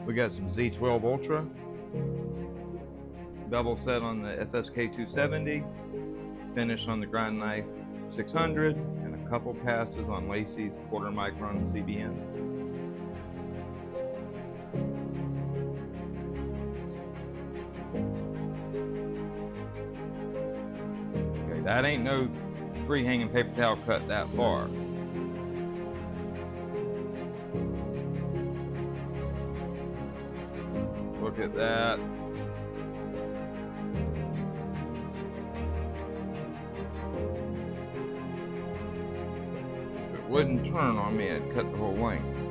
We got some Z12 Ultra, bevel set on the FSK 270, finish on the grind knife 600, and a couple passes on Laceys 1/4 micron CBN. Okay, that ain't no free hanging paper towel cut that far. Look at that. If it wouldn't turn on me, I'd cut the whole length.